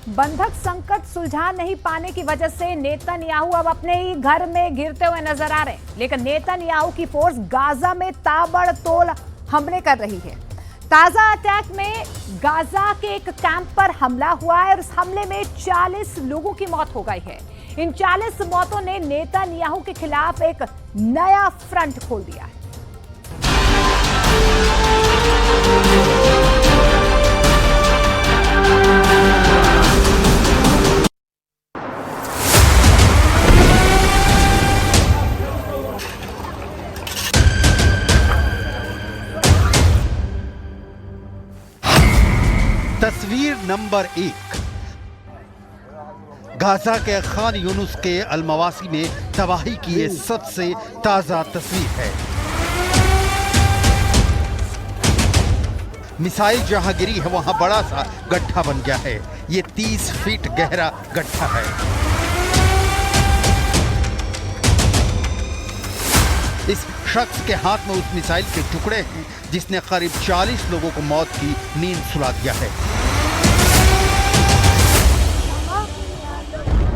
बंधक संकट सुलझा नहीं पाने की वजह से नेतन्याहू अब अपने ही घर में घिरते हुए नजर आ रहे हैं। लेकिन नेतन्याहू की फोर्स गाजा में ताबड़तोड़ हमले कर रही है। ताजा अटैक में गाजा के एक कैंप पर हमला हुआ है और इस हमले में 40 लोगों की मौत हो गई है। इन 40 मौतों ने नेतन्याहू के खिलाफ एक नया फ्रंट खोल दिया है। तस्वीर नंबर 1 गाजा के खान यूनुस के अल-मवासी में तबाही की ये सबसे ताजा तस्वीर है। मिसाइल जहां गिरी है वहां बड़ा सा गड्ढा बन गया है। ये 30 फीट गहरा गड्ढा है। इस शख्स के हाथ में उस मिसाइल के टुकड़े हैं जिसने करीब 40 लोगों को मौत की नींद सुला दिया है।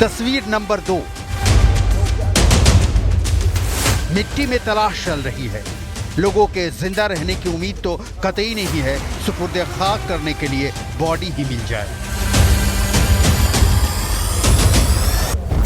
तस्वीर नंबर 2 मिट्टी में तलाश चल रही है। लोगों के जिंदा रहने की उम्मीद तो कतई नहीं है। सुपुर्द खाक करने के लिए बॉडी ही मिल जाए।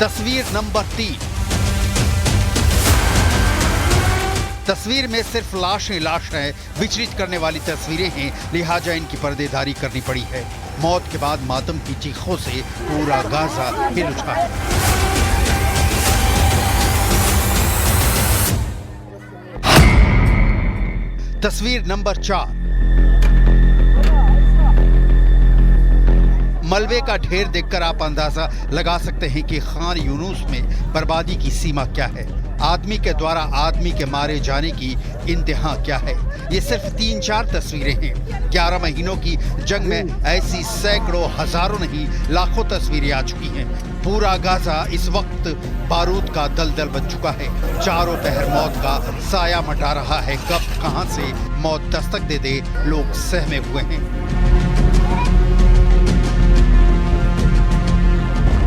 तस्वीर नंबर 3 तस्वीर में सिर्फ लाशें हैं। विचलित करने वाली तस्वीरें हैं, लिहाजा इनकी पर्देदारी करनी पड़ी है। मौत के बाद मातम की चीखों से पूरा गाजा हिल उठा है। तस्वीर नंबर 4 मलबे का ढेर देखकर आप अंदाजा लगा सकते हैं कि खान यूनुस में बर्बादी की सीमा क्या है। आदमी के द्वारा आदमी के मारे जाने की इंतहा क्या है। ये सिर्फ 3-4 तस्वीरें हैं। 11 महीनों की जंग में ऐसी सैकड़ों हजारों नहीं लाखों तस्वीरें आ चुकी हैं। पूरा गाजा इस वक्त बारूद का दलदल बन चुका है। चारों पहर मौत का साया मटा रहा है। कब कहां से मौत दस्तक दे दे लोग सहमे हुए हैं।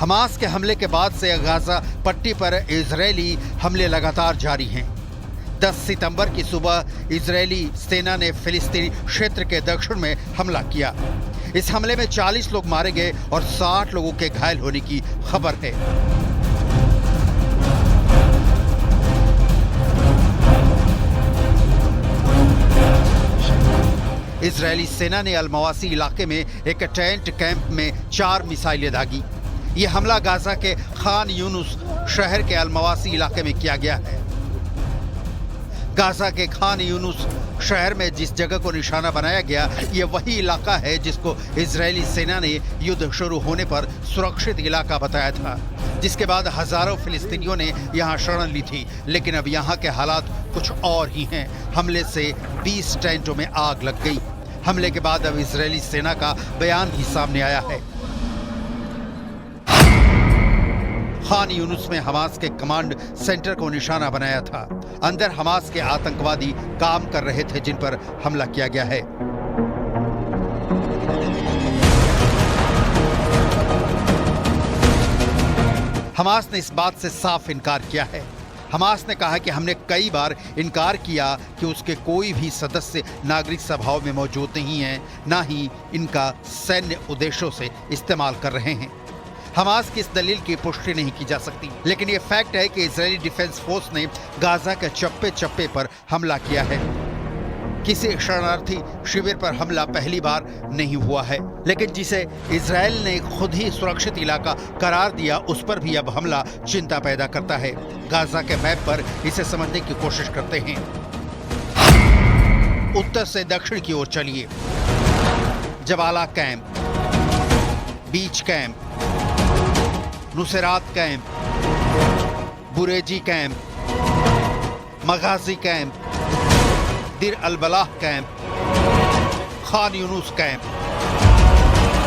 हमास के हमले के बाद से गाजा पट्टी पर इजरायली हमले लगातार जारी हैं। 10 सितंबर की सुबह इजरायली सेना ने फिलिस्तीनी क्षेत्र के दक्षिण में हमला किया। इस हमले में 40 लोग मारे गए और 60 लोगों के घायल होने की खबर है। इजरायली सेना ने अल-मवासी इलाके में एक टेंट कैंप में 4 मिसाइलें दागी। ये हमला गाजा के खान यूनुस शहर के अल-मवासी इलाके में किया गया है। गाजा के खान यूनुस शहर में जिस जगह को निशाना बनाया गया, ये वही इलाका है जिसको इजरायली सेना ने युद्ध शुरू होने पर सुरक्षित इलाका बताया था, जिसके बाद हजारों फिलिस्तीनियों ने यहाँ शरण ली थी। लेकिन अब यहाँ के हालात कुछ और ही हैं। हमले से 20 टेंटों में आग लग गई। हमले के बाद अब इजरायली सेना का बयान भी सामने आया है। खान यूनुस में हमास के कमांड सेंटर को निशाना बनाया था। अंदर हमास के आतंकवादी काम कर रहे थे जिन पर हमला किया गया है। हमास ने इस बात से साफ इनकार किया है। हमास ने कहा कि हमने कई बार इनकार किया कि उसके कोई भी सदस्य नागरिक सभाओं में मौजूद नहीं हैं, ना ही इनका सैन्य उद्देश्यों से इस्तेमाल कर रहे हैं। हमास की इस दलील की पुष्टि नहीं की जा सकती, लेकिन ये फैक्ट है कि इजरायली डिफेंस फोर्स ने गाजा के चप्पे चप्पे पर हमला किया है। किसी शरणार्थी शिविर पर हमला पहली बार नहीं हुआ है, लेकिन जिसे इजरायल ने खुद ही सुरक्षित इलाका करार दिया, उस पर भी अब हमला चिंता पैदा करता है। गाजा के मैप पर इसे समझने की कोशिश करते हैं। उत्तर से दक्षिण की ओर चलिए। Jabalia camp, beach camp, Nuseirat camp, Bureij camp, Maghazi camp, Deir al-Balah camp, Khan Younis camp.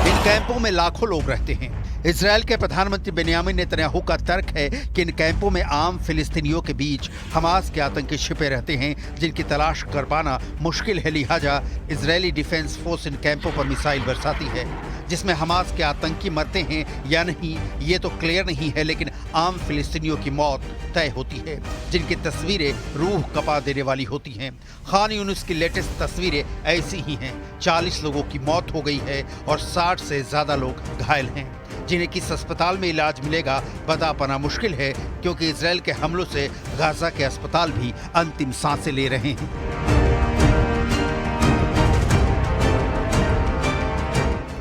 इन कैंपों में लाखों लोग रहते हैं। इजरायल के प्रधानमंत्री बेन्यामिन नेतन्याहू का तर्क है कि इन कैंपों में आम फिलिस्तीनियों के बीच हमास के आतंकी छिपे रहते हैं, जिनकी तलाश कर पाना मुश्किल है। लिहाजा इजरायली डिफेंस फोर्स इन कैंपों पर मिसाइल बरसाती है। जिसमें हमास के आतंकी मरते हैं या नहीं ये तो क्लियर नहीं है, लेकिन आम फिलिस्तीनियों की मौत तय होती है, जिनकी तस्वीरें रूह कपा देने वाली होती हैं। खान यूनुस की लेटेस्ट तस्वीरें ऐसी ही हैं। 40 लोगों की मौत हो गई है और 60 से ज्यादा लोग घायल हैं, जिन्हें किस अस्पताल में इलाज मिलेगा बता पाना मुश्किल है, क्योंकि इजरायल के हमलों से गाजा के अस्पताल भी अंतिम सांसें ले रहे हैं।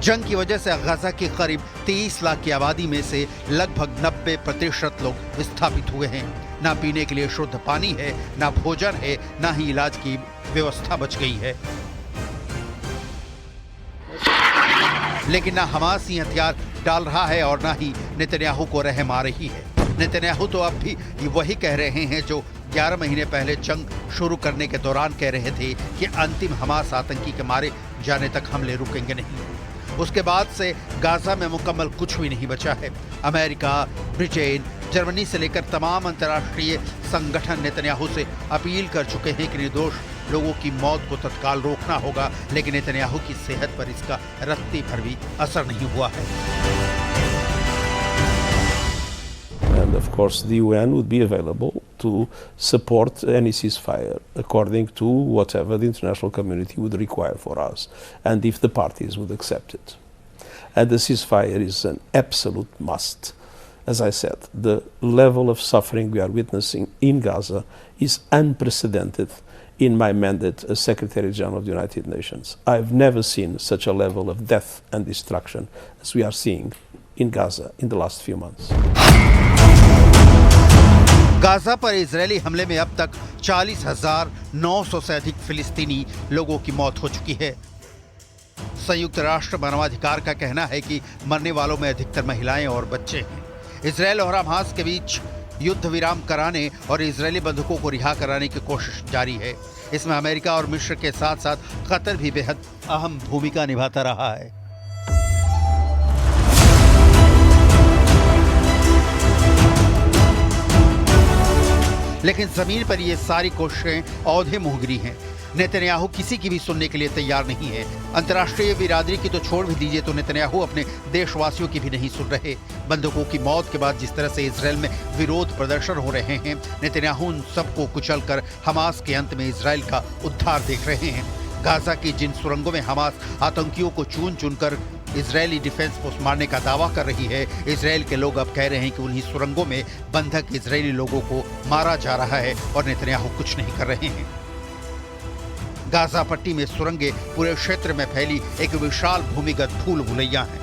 जंग की वजह से गाजा की करीब 23 लाख की आबादी में से लगभग 90% लोग विस्थापित हुए हैं। ना पीने के लिए शुद्ध पानी है, ना भोजन है, ना ही इलाज की व्यवस्था बच गई है। लेकिन ना हमास ही हथियार डाल रहा है और ना ही नेतन्याहू को रहम आ रही है। नेतन्याहू तो अब भी वही कह रहे हैं जो 11 महीने पहले जंग शुरू करने के दौरान कह रहे थे कि अंतिम हमास आतंकी के मारे जाने तक हमले रुकेंगे नहीं। उसके बाद से गाजा में मुकम्मल कुछ भी नहीं बचा है। अमेरिका, ब्रिटेन, जर्मनी से लेकर तमाम अंतर्राष्ट्रीय संगठन नेतन्याहू से अपील कर चुके हैं कि निर्दोष लोगों की मौत को तत्काल रोकना होगा, लेकिन नेतन्याहू की सेहत पर इसका रत्ती भर भी असर नहीं हुआ है। And of course the UN would be available to support any ceasefire according to whatever the international community would require for us, and if the parties would accept it. And the ceasefire is an absolute must. As I said, the level of suffering we are witnessing in Gaza is unprecedented in my mandate as Secretary General of the United Nations. I've never seen such a level of death and destruction as we are seeing in Gaza in the last few months. Gaza पर Israeli हमले में अब तक 40,900 से अधिक फिलिस्तीनी लोगों की मौत हो चुकी है। संयुक्त राष्ट्र मानवाधिकार का कहना है कि मरने वालों में अधिकतर महिलाएं और बच्चे हैं। इजरायल और हमास के बीच युद्ध विराम कराने और इजरायली बंधकों को रिहा कराने की कोशिश जारी है। इसमें अमेरिका और मिस्र के साथ साथ कतर भी बेहद अहम भूमिका निभाता रहा है। लेकिन जमीन पर ये सारी कोशिशें औंधे मुहगरी हैं। नेतन्याहू किसी की भी सुनने के लिए तैयार नहीं है। अंतर्राष्ट्रीय बिरादरी की तो छोड़ भी दीजिए, तो नेतन्याहू अपने देशवासियों की भी नहीं सुन रहे। बंधकों की मौत के बाद जिस तरह से इजरायल में विरोध प्रदर्शन हो रहे हैं, नेतन्याहू उन सबको कुचलकर हमास के अंत में इजरायल का उद्धार देख रहे हैं। गाजा की जिन सुरंगों में हमास आतंकियों को चुन चुनकर इजरायली डिफेंस फोर्स मारने का दावा कर रही है, इजरायल के लोग अब कह रहे हैं कि उन्हीं सुरंगों में बंधक इजरायली लोगों को मारा जा रहा है और नेतन्याहू कुछ नहीं कर रहे हैं। गाजा पट्टी में सुरंगें पूरे क्षेत्र में फैली एक विशाल भूमिगत भूल भुलैया है।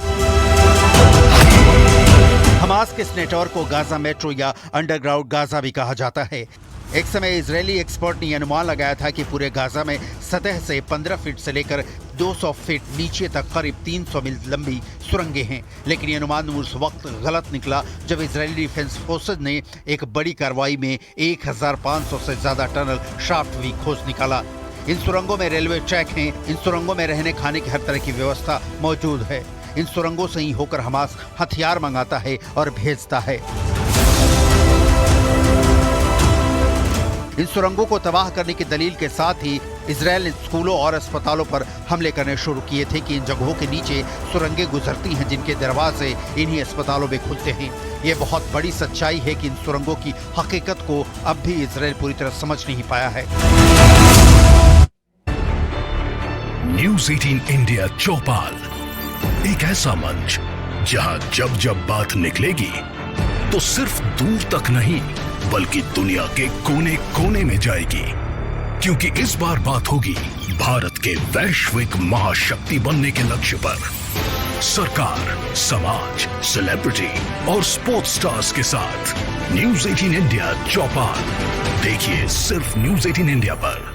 हमास के इस नेटवर्क को गाजा मेट्रो या अंडरग्राउंड गाजा भी कहा जाता है। एक समय इजरायली एक्सपर्ट ने अनुमान लगाया था कि पूरे गाजा में सतह से 15 फीट से लेकर 200 फीट नीचे तक करीब 300 मील लंबी सुरंगें हैं, लेकिन ये अनुमान उस वक्त गलत निकला जब इजरायली डिफेंस फोर्सेज ने एक बड़ी कार्रवाई में 1500 से ज्यादा टनल शाफ्ट भी खोज निकाला। इन सुरंगों में रेलवे ट्रैक हैं। इन सुरंगों में रहने खाने की हर तरह की व्यवस्था मौजूद है। इन सुरंगों से ही होकर हमास हथियार मंगाता है और भेजता है। इन सुरंगों को तबाह करने की दलील के साथ ही इजराइल ने स्कूलों और अस्पतालों पर हमले करने शुरू किए थे कि इन जगहों के नीचे सुरंगें गुजरती हैं जिनके दरवाजे इन्हीं अस्पतालों में खुलते हैं। ये बहुत बड़ी सच्चाई है कि इन सुरंगों की हकीकत को अब भी इजराइल पूरी तरह समझ नहीं पाया है। न्यूज़ 18 इंडिया चौपाल, एक ऐसा मंच जहां जब जब बात निकलेगी तो सिर्फ दूर तक नहीं बल्कि दुनिया के कोने कोने में जाएगी, क्योंकि इस बार बात होगी भारत के वैश्विक महाशक्ति बनने के लक्ष्य पर। सरकार, समाज, सेलिब्रिटी और स्पोर्ट्स स्टार्स के साथ न्यूज़ 18 इंडिया चौपाल देखिए सिर्फ न्यूज़ 18 इंडिया पर।